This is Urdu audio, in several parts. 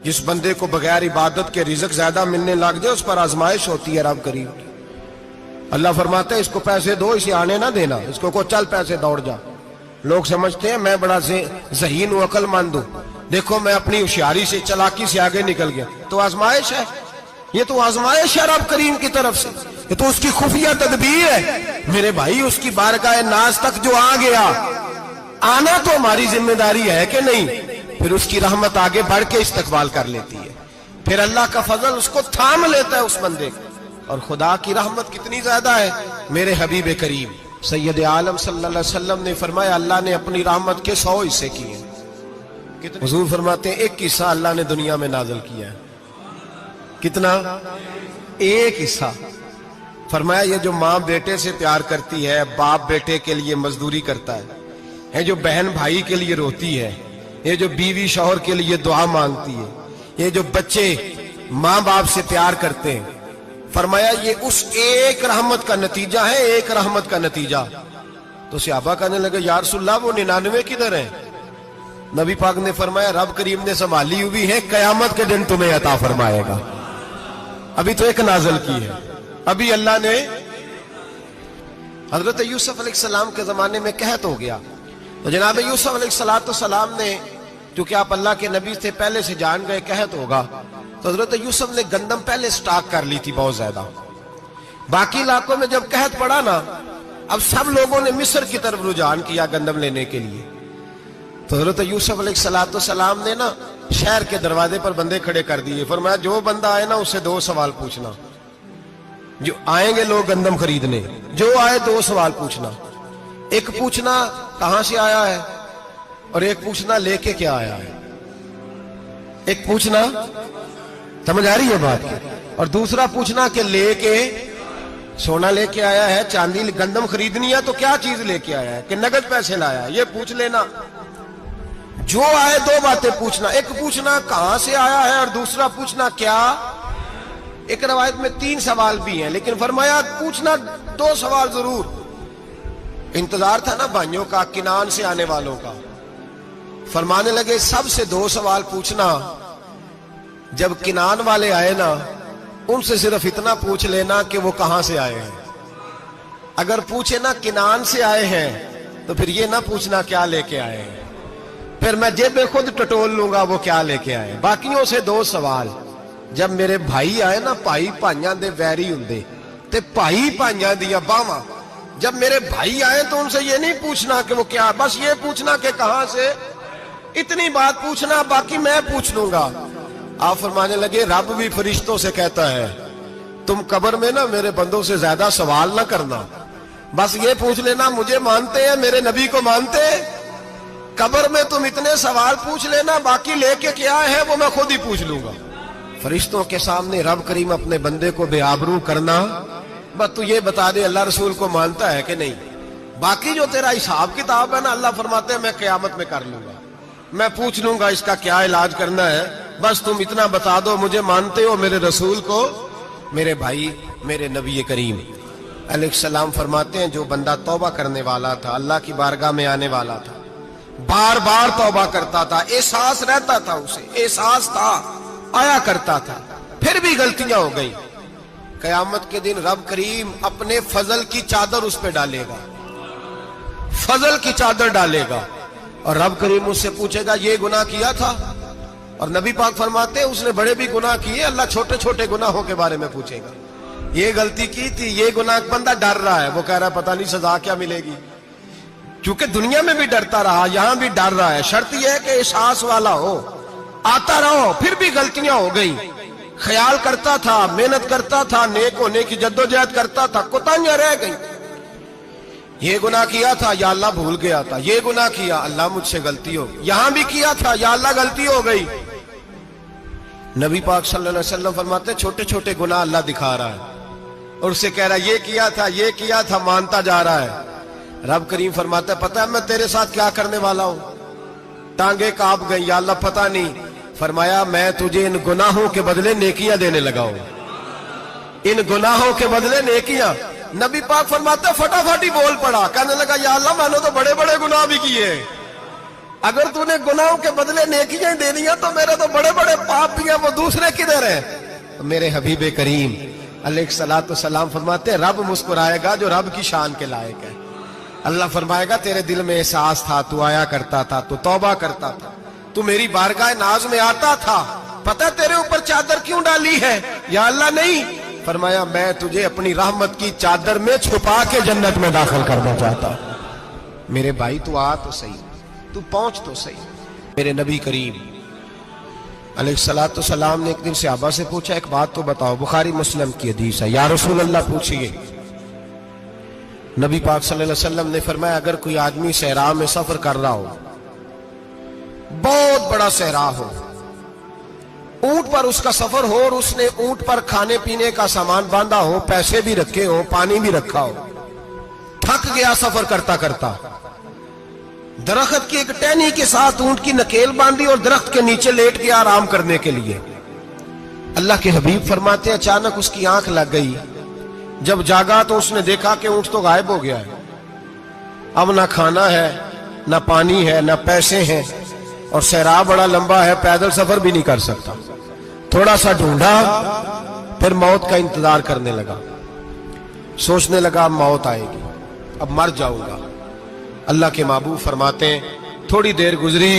جس بندے کو بغیر عبادت کے رزق زیادہ ملنے لگ جائے اس پر آزمائش ہوتی ہے رب کریم کی۔ اللہ فرماتا ہے اس کو پیسے دو، اسے آنے نہ دینا، اس کو چل پیسے دوڑ جا۔ لوگ سمجھتے ہیں میں بڑا ذہین و عقل مند ہوں، دیکھو میں اپنی ہوشیاری سے چلاکی سے آگے نکل گیا، تو آزمائش ہے، یہ تو آزمائش ہے رب کریم کی طرف سے، یہ تو اس کی خفیہ تدبیر ہے۔ میرے بھائی اس کی بارگاہ ناز تک جو آ گیا، آنا تو ہماری ذمہ داری ہے کہ نہیں؟ پھر اس کی رحمت آگے بڑھ کے استقبال کر لیتی ہے، پھر اللہ کا فضل اس کو تھام لیتا ہے اس بندے کو۔ اور خدا کی رحمت کتنی زیادہ ہے، میرے حبیب کریم سید عالم صلی اللہ علیہ وسلم نے فرمایا اللہ نے اپنی رحمت کے 100 حصے کیے ہیں۔ حضور فرماتے ہیں ایک حصہ اللہ نے دنیا میں نازل کیا ہے۔ کتنا؟ ایک حصہ۔ فرمایا یہ جو ماں بیٹے سے پیار کرتی ہے، باپ بیٹے کے لیے مزدوری کرتا ہے، جو بہن بھائی کے لیے روتی ہے، یہ جو بیوی شوہر کے لیے دعا مانگتی ہے، یہ جو بچے ماں باپ سے پیار کرتے ہیں، فرمایا یہ اس ایک رحمت کا نتیجہ ہے، ایک رحمت کا نتیجہ۔ تو صحابہ کہنے لگے یا رسول اللہ وہ 99 کدھر ہیں؟ نبی پاک نے فرمایا رب کریم نے سنبھالی ہوئی ہے، قیامت کے دن تمہیں عطا فرمائے گا۔ ابھی تو ایک نازل کی ہے، ابھی اللہ نے حضرت یوسف علیہ السلام کے زمانے میں قحط ہو گیا، تو جناب یوسف علیہ السلام نے، کیونکہ آپ اللہ کے نبی سے پہلے سے جان گئے قحط ہوگا، تو حضرت یوسف نے گندم پہلے سٹاک کر لی تھی بہت زیادہ۔ باقی علاقوں میں جب قحط پڑا نا، اب سب لوگوں نے مصر کی طرف رجحان کیا گندم لینے کے لیے، تو حضرت یوسف علیہ السلام نے نا شہر کے دروازے پر بندے کھڑے کر دیے، فرمایا جو بندہ آئے نا اسے 2 سوال پوچھنا، جو آئیں گے لوگ گندم خریدنے، جو آئے 2 سوال پوچھنا، ایک پوچھنا کہاں سے آیا ہے اور ایک پوچھنا لے کے کیا آیا ہے۔ ایک پوچھنا، سمجھ آ رہی ہے بات کی، اور دوسرا پوچھنا کہ لے کے سونا لے کے آیا ہے، چاندی گندم خریدنی ہے تو کیا چیز لے کے آیا ہے، کہ نقد پیسے لایا ہے، یہ پوچھ لینا۔ جو آئے 2 باتیں پوچھنا، ایک پوچھنا کہاں سے آیا ہے اور دوسرا پوچھنا کیا۔ ایک روایت میں 3 سوال بھی ہیں، لیکن فرمایا پوچھنا 2 سوال ضرور۔ انتظار تھا نا بھائیوں کا کنان سے آنے والوں کا، فرمانے لگے سب سے 2 سوال پوچھنا، جب کنان والے آئے نا ان سے صرف اتنا پوچھ لینا کہ وہ کہاں سے آئے ہیں۔ اگر پوچھے نا کنان سے آئے ہیں تو پھر یہ نہ پوچھنا کیا لے کے آئے ہیں، پھر میں جیبیں خود ٹٹول لوں گا وہ کیا لے کے آئے۔ باقیوں سے 2 سوال، جب میرے بھائی آئے نا، بھائی بھائیاں دے ویری ہوندے تے بھائی بھائیاں دیا باواں، جب میرے بھائی آئے تو ان سے یہ نہیں پوچھنا کہ وہ کیا، بس یہ پوچھنا کہ کہاں سے، اتنی بات پوچھنا، باقی میں پوچھ لوں گا۔ آپ فرمانے لگے رب بھی فرشتوں سے کہتا ہے تم قبر میں نا میرے بندوں سے زیادہ سوال نہ کرنا، بس یہ پوچھ لینا مجھے مانتے ہیں، میرے نبی کو مانتے ہیں، قبر میں تم اتنے سوال پوچھ لینا، باقی لے کے کیا ہے وہ میں خود ہی پوچھ لوں گا۔ فرشتوں کے سامنے رب کریم اپنے بندے کو بے آبرو کرنا، بس تو یہ بتا دے اللہ رسول کو مانتا ہے کہ نہیں، باقی جو تیرا حساب کتاب ہے نا اللہ فرماتے ہیں میں قیامت میں کر لوں گا، میں پوچھ لوں گا اس کا کیا علاج کرنا ہے، بس تم اتنا بتا دو مجھے مانتے ہو، میرے رسول کو، میرے بھائی، میرے نبی کریم علیہ السلام فرماتے ہیں جو بندہ توبہ کرنے والا تھا، اللہ کی بارگاہ میں آنے والا تھا، بار بار توبہ کرتا تھا، احساس رہتا تھا، اسے احساس تھا، آیا کرتا تھا، پھر بھی غلطیاں ہو گئی، قیامت کے دن رب کریم اپنے فضل کی چادر اس پہ ڈالے گا، فضل کی چادر ڈالے گا، اور رب کریم اس سے پوچھے گا یہ گناہ کیا تھا، اور نبی پاک فرماتے ہیں اس نے بڑے بھی گناہ کیے، اللہ چھوٹے چھوٹے گناہوں کے بارے میں پوچھے گا، یہ غلطی کی تھی، یہ گناہ، بندہ ڈر رہا ہے، وہ کہہ رہا ہے پتہ نہیں سزا کیا ملے گی، چونکہ دنیا میں بھی ڈرتا رہا، یہاں بھی ڈر رہا ہے، شرط یہ ہے کہ احساس والا ہو، آتا رہو، پھر بھی غلطیاں ہو گئی، خیال کرتا تھا، محنت کرتا تھا، نیک ہونے کی جدوجہد کرتا تھا، کوتاہیاں رہ گئی، یہ گناہ کیا تھا یا اللہ بھول گیا تھا، یہ گناہ کیا اللہ مجھ سے غلطی ہو گئی، یہاں بھی کیا تھا یا اللہ غلطی ہو گئی۔ نبی پاک صلی اللہ علیہ وسلم فرماتے ہیں چھوٹے چھوٹے گناہ اللہ دکھا رہا ہے اور اسے کہہ رہا ہے یہ کیا تھا مانتا جا رہا ہے۔ رب کریم فرماتا ہے پتہ ہے میں تیرے ساتھ کیا کرنے والا ہوں، ٹانگیں کانپ گئی، یا اللہ پتہ نہیں، فرمایا میں تجھے ان گناہوں کے بدلے نیکیاں دینے لگا ہوں، ان گناہوں کے بدلے نیکیاں۔ نبی پاک فرماتا ہے فٹافٹ ہی بول پڑا، کہنے لگا یا اللہ میں نے تو بڑے بڑے گناہ بھی کیے، اگر تو نے گناہوں کے بدلے نیکیاں دے دیا تو میرے تو بڑے بڑے پاپ بھی ہیں، وہ دوسرے کدھر ہیں؟ تو میرے حبیب کریم علیہ الصلوۃ والسلام فرماتے ہیں رب مسکرائے گا جو رب کی شان کے لائق ہے۔ اللہ فرمائے گا تیرے دل میں احساس تھا، تو آیا کرتا تھا، تو توبہ کرتا تھا، تو میری بارگاہ ناز میں آتا تھا، پتہ تیرے اوپر چادر کیوں ڈالی ہے؟ یا اللہ نہیں، فرمایا میں تجھے اپنی رحمت کی چادر میں چھپا کے جنت میں داخل کرنا چاہتا ہوں۔ میرے بھائی تو آ تو صحیح، تو پہنچ تو صحیح۔ میرے نبی کریم علیہ الصلوۃ والسلام نے ایک دن صحابہ سے پوچھا ایک بات تو بتاؤ، بخاری مسلم کی حدیث ہے، یا رسول اللہ پوچھئے۔ نبی پاک صلی اللہ علیہ وسلم نے فرمایا اگر کوئی آدمی صحرا میں سفر کر رہا ہو، بہت بڑا صحرا ہو، اونٹ پر اس کا سفر ہو اور اس نے اونٹ پر کھانے پینے کا سامان باندھا ہو، پیسے بھی رکھے ہو، پانی بھی رکھا ہو، تھک گیا سفر کرتا کرتا، درخت کی ایک ٹہنی کے ساتھ اونٹ کی نکیل باندھی اور درخت کے نیچے لیٹ گیا آرام کرنے کے لیے۔ اللہ کے حبیب فرماتے ہیں اچانک اس کی آنکھ لگ گئی، جب جاگا تو اس نے دیکھا کہ اونٹ تو غائب ہو گیا ہے، اب نہ کھانا ہے، نہ پانی ہے، نہ پیسے ہیں، اور صحرا بڑا لمبا ہے، پیدل سفر بھی نہیں کر سکتا۔ تھوڑا سا ڈھونڈا، پھر موت کا انتظار کرنے لگا، سوچنے لگا اب موت آئے گی، اب مر جاؤں گا۔ اللہ کے محبوب فرماتے ہیں تھوڑی دیر گزری،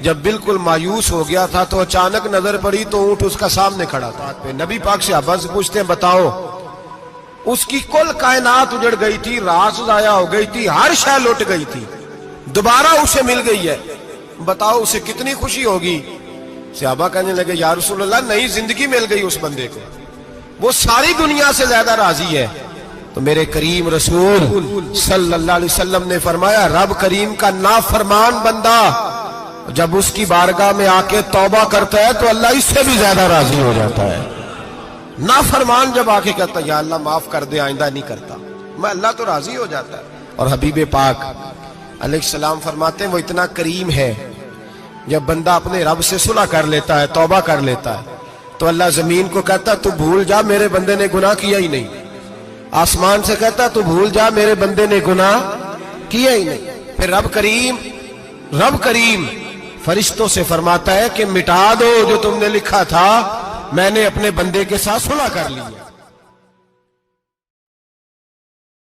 جب بالکل مایوس ہو گیا تھا تو اچانک نظر پڑی تو اونٹ اس کا سامنے کھڑا تھا۔ نبی پاک صحابہ سے پوچھتے ہیں بتاؤ، اس کی کل کائنات اجڑ گئی تھی، راز ضائع ہو گئی تھی، ہر شے لٹ گئی تھی، دوبارہ اسے مل گئی ہے، بتاؤ اسے کتنی خوشی ہوگی؟ صحابہ کہنے لگے یا رسول اللہ نئی زندگی مل گئی اس بندے کو، وہ ساری دنیا سے زیادہ راضی ہے۔ تو میرے کریم رسول صلی اللہ علیہ وسلم نے فرمایا رب کریم کا نافرمان بندہ جب اس کی بارگاہ میں آ کے توبہ کرتا ہے تو اللہ اس سے بھی زیادہ راضی ہو جاتا ہے۔ نافرمان جب آ کے کہتا ہے یا اللہ معاف کر دے، آئندہ نہیں کرتا، میں اللہ تو راضی ہو جاتا ہے۔ اور حبیب پاک علیہ السلام فرماتے ہیں وہ اتنا کریم ہے، جب بندہ اپنے رب سے صلح کر لیتا ہے، توبہ کر لیتا ہے، تو اللہ زمین کو کہتا ہے تو بھول جا میرے بندے نے گناہ کیا ہی نہیں، آسمان سے کہتا تو بھول جا میرے بندے نے گناہ کیا ہی نہیں۔ پھر رب کریم فرشتوں سے فرماتا ہے کہ مٹا دو جو تم نے لکھا تھا، میں نے اپنے بندے کے ساتھ صلح کر لی ہے۔